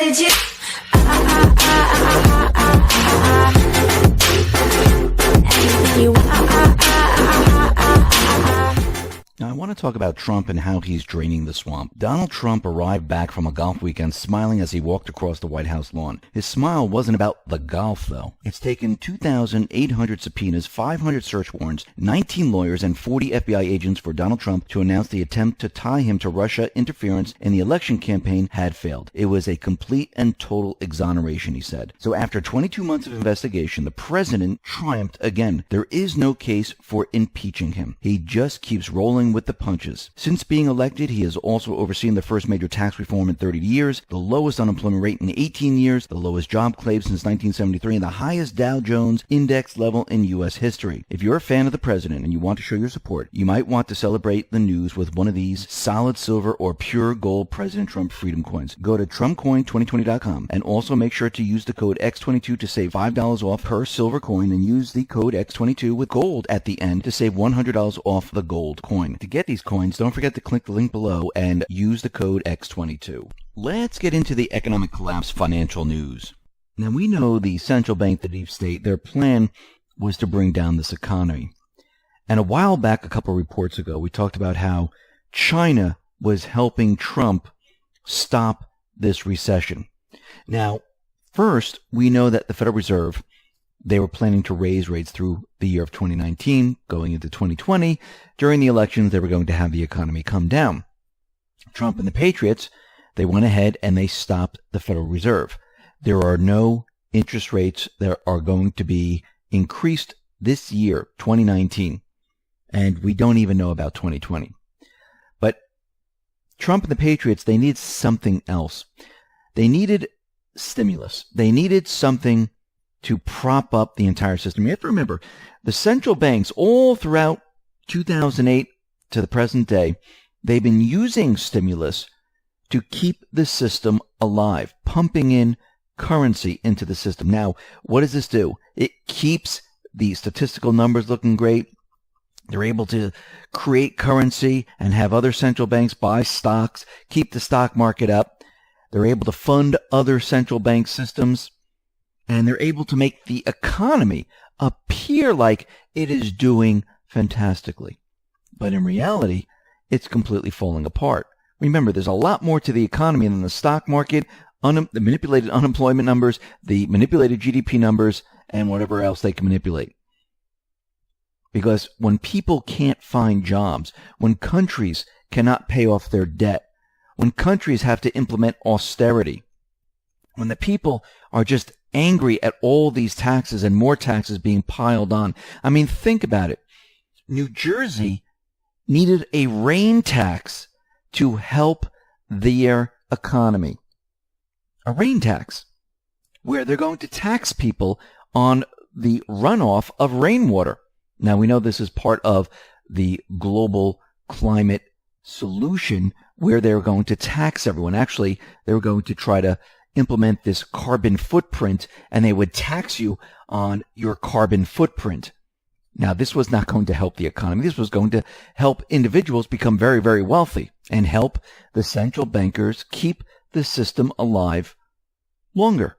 legit. Anything you want. Now, I want to talk about Trump and how he's draining the swamp. Donald Trump arrived back from a golf weekend smiling as he walked across the White House lawn. His smile wasn't about the golf, though. It's taken 2,800 subpoenas, 500 search warrants, 19 lawyers, and 40 FBI agents for Donald Trump to announce the attempt to tie him to Russia interference in the election campaign had failed. It was a complete and total exoneration, he said. So after 22 months of investigation, the president triumphed again. There is no case for impeaching him. He just keeps rolling with the punches. Since being elected, he has also overseen the first major tax reform in 30 years, the lowest unemployment rate in 18 years, the lowest job claim since 1973, and the highest Dow Jones index level in U.S. history. If you're a fan of the president and you want to show your support, you might want to celebrate the news with one of these solid silver or pure gold President Trump Freedom Coins. Go to TrumpCoin2020.com and also make sure to use the code X22 to save $5 off per silver coin, and use the code X22 with gold at the end to save $100 off the gold coin. To get these coins, don't forget to click the link below and use the code X22. Let's get into the economic collapse financial news. Now, we know the central bank, the deep state, their plan was to bring down this economy. And a while back, a couple of reports ago, we talked about how China was helping Trump stop this recession. Now, first, we know that the Federal Reserve, they were planning to raise rates through the year of 2019, going into 2020. During the elections, they were going to have the economy come down. Trump and the Patriots, they went ahead and they stopped the Federal Reserve. There are no interest rates that are going to be increased this year, 2019. And we don't even know about 2020. But Trump and the Patriots, they needed something else. They needed stimulus. They needed something to prop up the entire system. You have to remember, the central banks all throughout 2008 to the present day, they've been using stimulus to keep the system alive, pumping in currency into the system. Now, what does this do? It keeps the statistical numbers looking great. They're able to create currency and have other central banks buy stocks, keep the stock market up. They're able to fund other central bank systems. And they're able to make the economy appear like it is doing fantastically. But in reality, it's completely falling apart. Remember, there's a lot more to the economy than the stock market, the manipulated unemployment numbers, the manipulated GDP numbers, and whatever else they can manipulate. Because when people can't find jobs, when countries cannot pay off their debt, when countries have to implement austerity, when the people are just angry at all these taxes and more taxes being piled on. I mean, think about it. New Jersey needed a rain tax to help their economy. A rain tax, where they're going to tax people on the runoff of rainwater. Now, we know this is part of the global climate solution where they're going to tax everyone. Actually, they were going to try to implement this carbon footprint, and they would tax you on your carbon footprint. Now, this was not going to help the economy. This was going to help individuals become very, very wealthy and help the central bankers keep the system alive longer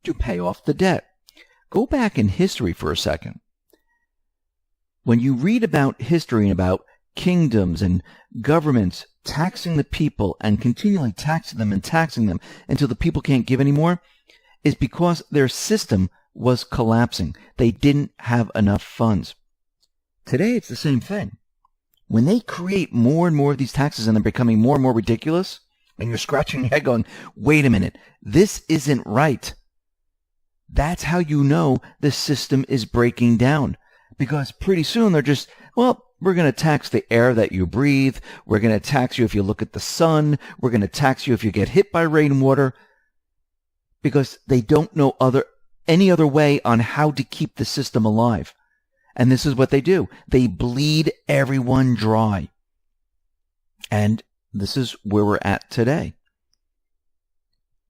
to pay off the debt. Go back in history for a second. When you read about history and about kingdoms and governments taxing the people and continually taxing them until the people can't give anymore, is because their system was collapsing. They didn't have enough funds. Today, it's the same thing. When they create more and more of these taxes and they're becoming more and more ridiculous, and you're scratching your head going, wait a minute, this isn't right. That's how you know the system is breaking down. Because pretty soon they're just, well, we're going to tax the air that you breathe. We're going to tax you if you look at the sun. We're going to tax you if you get hit by rainwater. Because they don't know any other way on how to keep the system alive. And this is what they do. They bleed everyone dry. And this is where we're at today.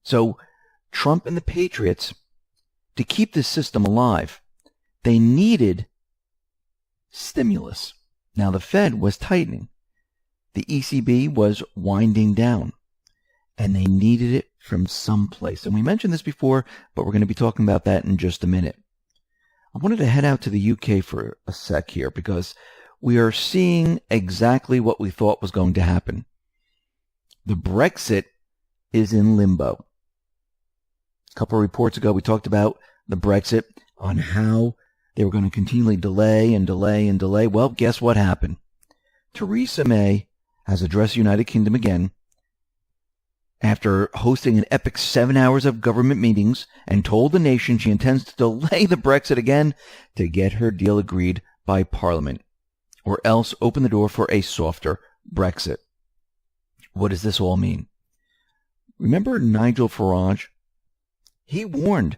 So Trump and the Patriots, to keep this system alive, they needed stimulus. Now, the Fed was tightening. The ECB was winding down. And they needed it from someplace. And we mentioned this before, but we're going to be talking about that in just a minute. I wanted to head out to the UK for a sec here because we are seeing exactly what we thought was going to happen. The Brexit is in limbo. A couple of reports ago, we talked about the Brexit, on how they were going to continually delay and delay and delay. Well, guess what happened? Theresa May has addressed the United Kingdom again after hosting an epic 7 hours of government meetings and told the nation she intends to delay the Brexit again to get her deal agreed by Parliament, or else open the door for a softer Brexit. What does this all mean? Remember Nigel Farage? He warned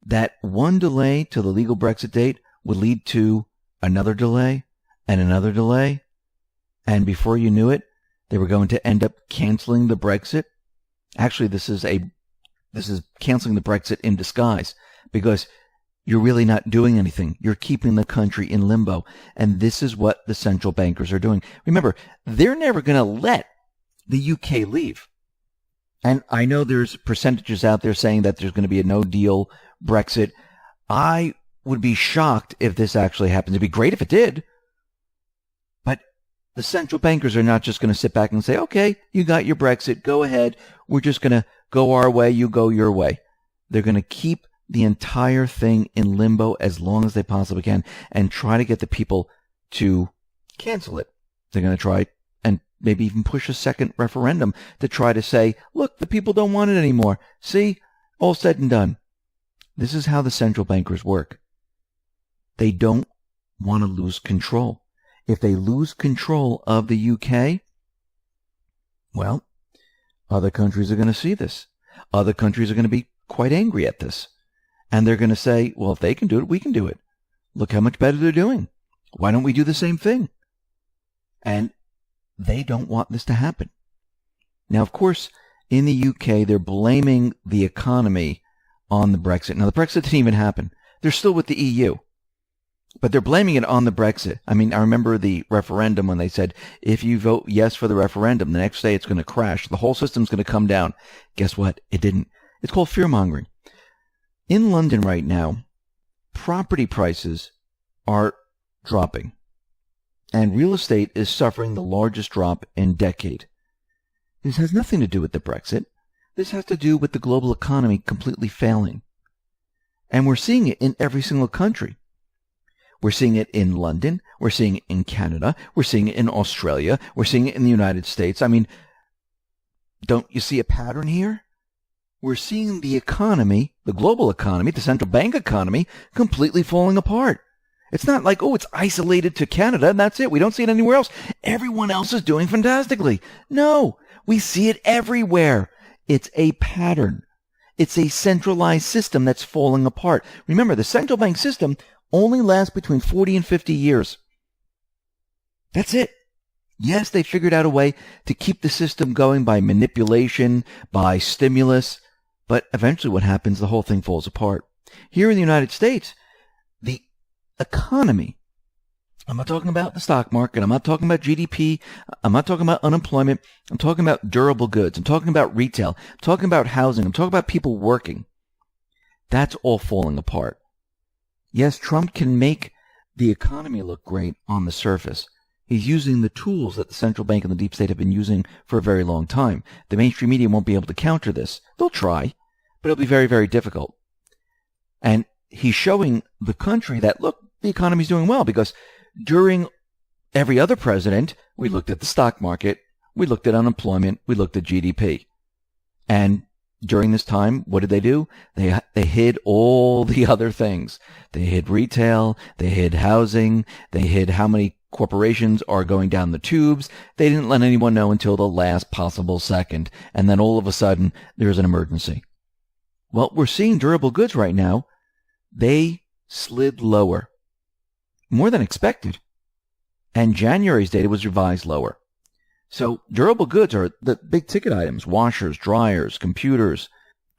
that one delay to the legal Brexit date would lead to another delay and another delay. And before you knew it, they were going to end up canceling the Brexit. Actually, this is canceling the Brexit in disguise, because you're really not doing anything. You're keeping the country in limbo. And this is what the central bankers are doing. Remember, they're never going to let the UK leave. And I know there's percentages out there saying that there's going to be a no-deal Brexit. I would be shocked if this actually happens. It'd be great if it did. But the central bankers are not just going to sit back and say, okay, you got your Brexit, go ahead. We're just going to go our way, you go your way. They're going to keep the entire thing in limbo as long as they possibly can and try to get the people to cancel it. They're going to try and maybe even push a second referendum to try to say, look, the people don't want it anymore. See, all said and done. This is how the central bankers work. They don't want to lose control. If they lose control of the UK, well, other countries are going to see this. Other countries are going to be quite angry at this. And they're going to say, well, if they can do it, we can do it. Look how much better they're doing. Why don't we do the same thing? And they don't want this to happen. Now, of course, in the UK, they're blaming the economy on the Brexit. Now, the Brexit didn't even happen. They're still with the EU. But they're blaming it on the Brexit. I mean, I remember the referendum when they said, if you vote yes for the referendum, the next day it's going to crash. The whole system's going to come down. Guess what? It didn't. It's called fear-mongering. In London right now, property prices are dropping. And real estate is suffering the largest drop in a decade. This has nothing to do with the Brexit. This has to do with the global economy completely failing. And we're seeing it in every single country. We're seeing it in London. We're seeing it in Canada. We're seeing it in Australia. We're seeing it in the United States. I mean, don't you see a pattern here? We're seeing the economy, the global economy, the central bank economy, completely falling apart. It's not like, oh, it's isolated to Canada and that's it. We don't see it anywhere else. Everyone else is doing fantastically. No, we see it everywhere. It's a pattern. It's a centralized system that's falling apart. Remember, the central bank system only lasts between 40 and 50 years. That's it. Yes, they figured out a way to keep the system going by manipulation, by stimulus, but eventually what happens, the whole thing falls apart. Here in the United States, the economy, I'm not talking about the stock market, I'm not talking about GDP, I'm not talking about unemployment, I'm talking about durable goods, I'm talking about retail, I'm talking about housing, I'm talking about people working. That's all falling apart. Yes, Trump can make the economy look great on the surface. He's using the tools that the central bank and the deep state have been using for a very long time. The mainstream media won't be able to counter this. They'll try, but it'll be very, very difficult. And he's showing the country that, look, the economy's doing well, because during every other president, we looked at the stock market, we looked at unemployment, we looked at GDP. And during this time, what did they do? They hid all the other things. They hid retail, they hid housing, they hid how many corporations are going down the tubes. They didn't let anyone know until the last possible second. And then all of a sudden, there's an emergency. Well, we're seeing durable goods right now. They slid lower, more than expected. And January's data was revised lower. So durable goods are the big ticket items, washers, dryers, computers,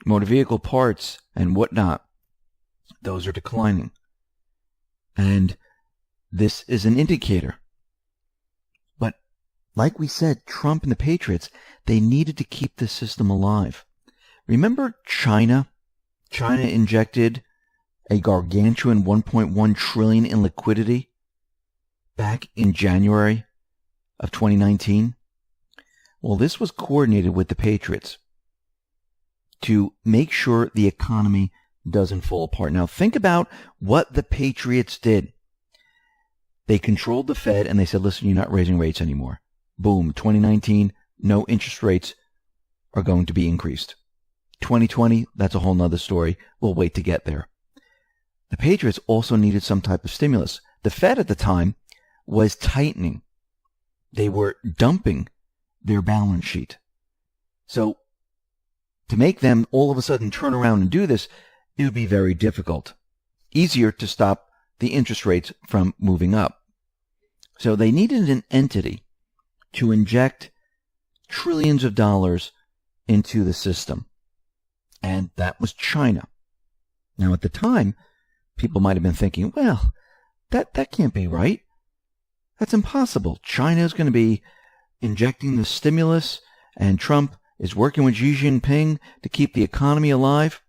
motor vehicle parts, and whatnot. Those are declining. And this is an indicator. But like we said, Trump and the Patriots, they needed to keep this system alive. Remember China? China injected a gargantuan $1.1 trillion in liquidity back in January of 2019. Well, this was coordinated with the Patriots to make sure the economy doesn't fall apart. Now, think about what the Patriots did. They controlled the Fed and they said, listen, you're not raising rates anymore. Boom, 2019, no interest rates are going to be increased. 2020, that's a whole nother story. We'll wait to get there. The Patriots also needed some type of stimulus. The Fed at the time was tightening. They were dumping their balance sheet. So to make them all of a sudden turn around and do this, it would be very difficult. Easier to stop the interest rates from moving up. So they needed an entity to inject trillions of dollars into the system. And that was China. Now, at the time, people might have been thinking, well, that can't be right. That's impossible. China is going to be injecting the stimulus, and Trump is working with Xi Jinping to keep the economy alive.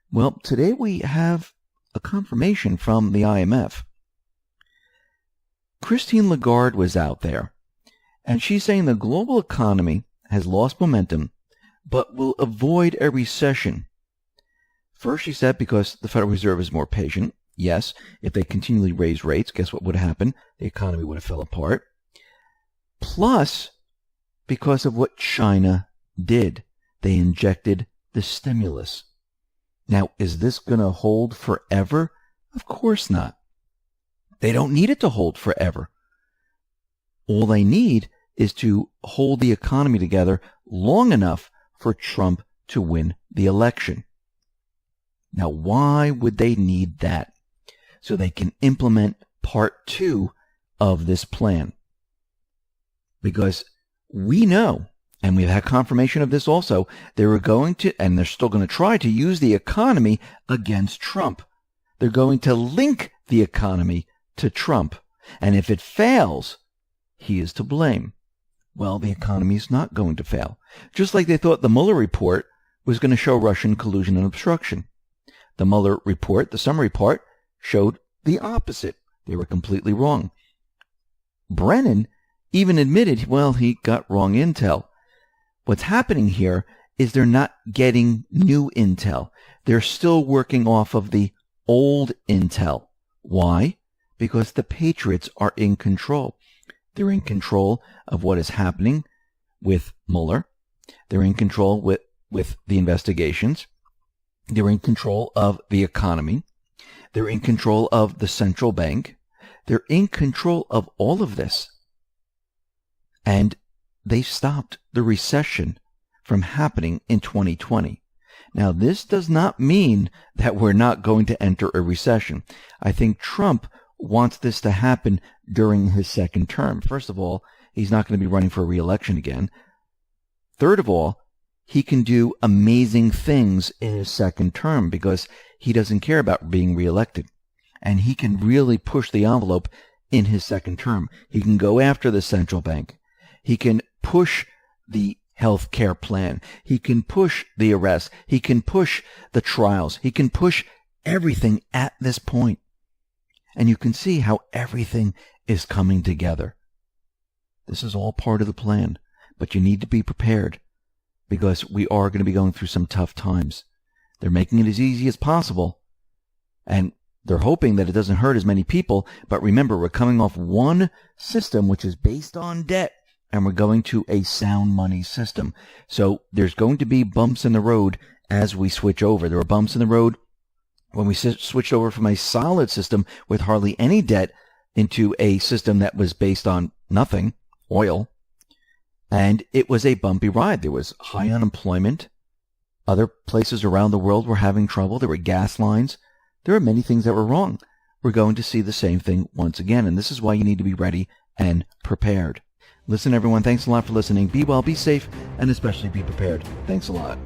Well, today we have a confirmation from the IMF. Christine Lagarde was out there, and she's saying the global economy has lost momentum, but will avoid a recession. First, she said because the Federal Reserve is more patient. Yes, if they continually raise rates, guess what would happen? The economy would have fell apart. Plus, because of what China did, they injected the stimulus. Now, is this going to hold forever? Of course not. They don't need it to hold forever. All they need is to hold the economy together long enough for Trump to win the election. Now, why would they need that? So they can implement part 2 of this plan. Because we know, and we've had confirmation of this also, they were going to, and they're still going to try to use the economy against Trump. They're going to link the economy to Trump. And if it fails, he is to blame. Well, the economy is not going to fail. Just like they thought the Mueller report was going to show Russian collusion and obstruction. The Mueller report, the summary part, showed the opposite. They were completely wrong. Brennan even admitted, well, he got wrong intel. What's happening here is they're not getting new intel. They're still working off of the old intel. Why? Because the Patriots are in control. They're in control of what is happening with Mueller. They're in control with the investigations. They're in control of the economy. They're in control of the central bank. They're in control of all of this. And they stopped the recession from happening in 2020. Now, this does not mean that we're not going to enter a recession. I think Trump wants this to happen during his second term. First of all, he's not going to be running for re-election again. Third of all, he can do amazing things in his second term because he doesn't care about being reelected. And he can really push the envelope in his second term. He can go after the central bank. He can push the health care plan. He can push the arrest. He can push the trials. He can push everything at this point. And you can see how everything is coming together. This is all part of the plan, but you need to be prepared because we are going to be going through some tough times. They're making it as easy as possible, and they're hoping that it doesn't hurt as many people. But remember, we're coming off one system which is based on debt, and we're going to a sound money system. So there's going to be bumps in the road as we switch over. There were bumps in the road when we switched over from a solid system with hardly any debt into a system that was based on nothing, oil. And it was a bumpy ride. There was high unemployment. Other places around the world were having trouble. There were gas lines. There were many things that were wrong. We're going to see the same thing once again. And this is why you need to be ready and prepared. Listen, everyone, thanks a lot for listening. Be well, be safe, and especially be prepared. Thanks a lot.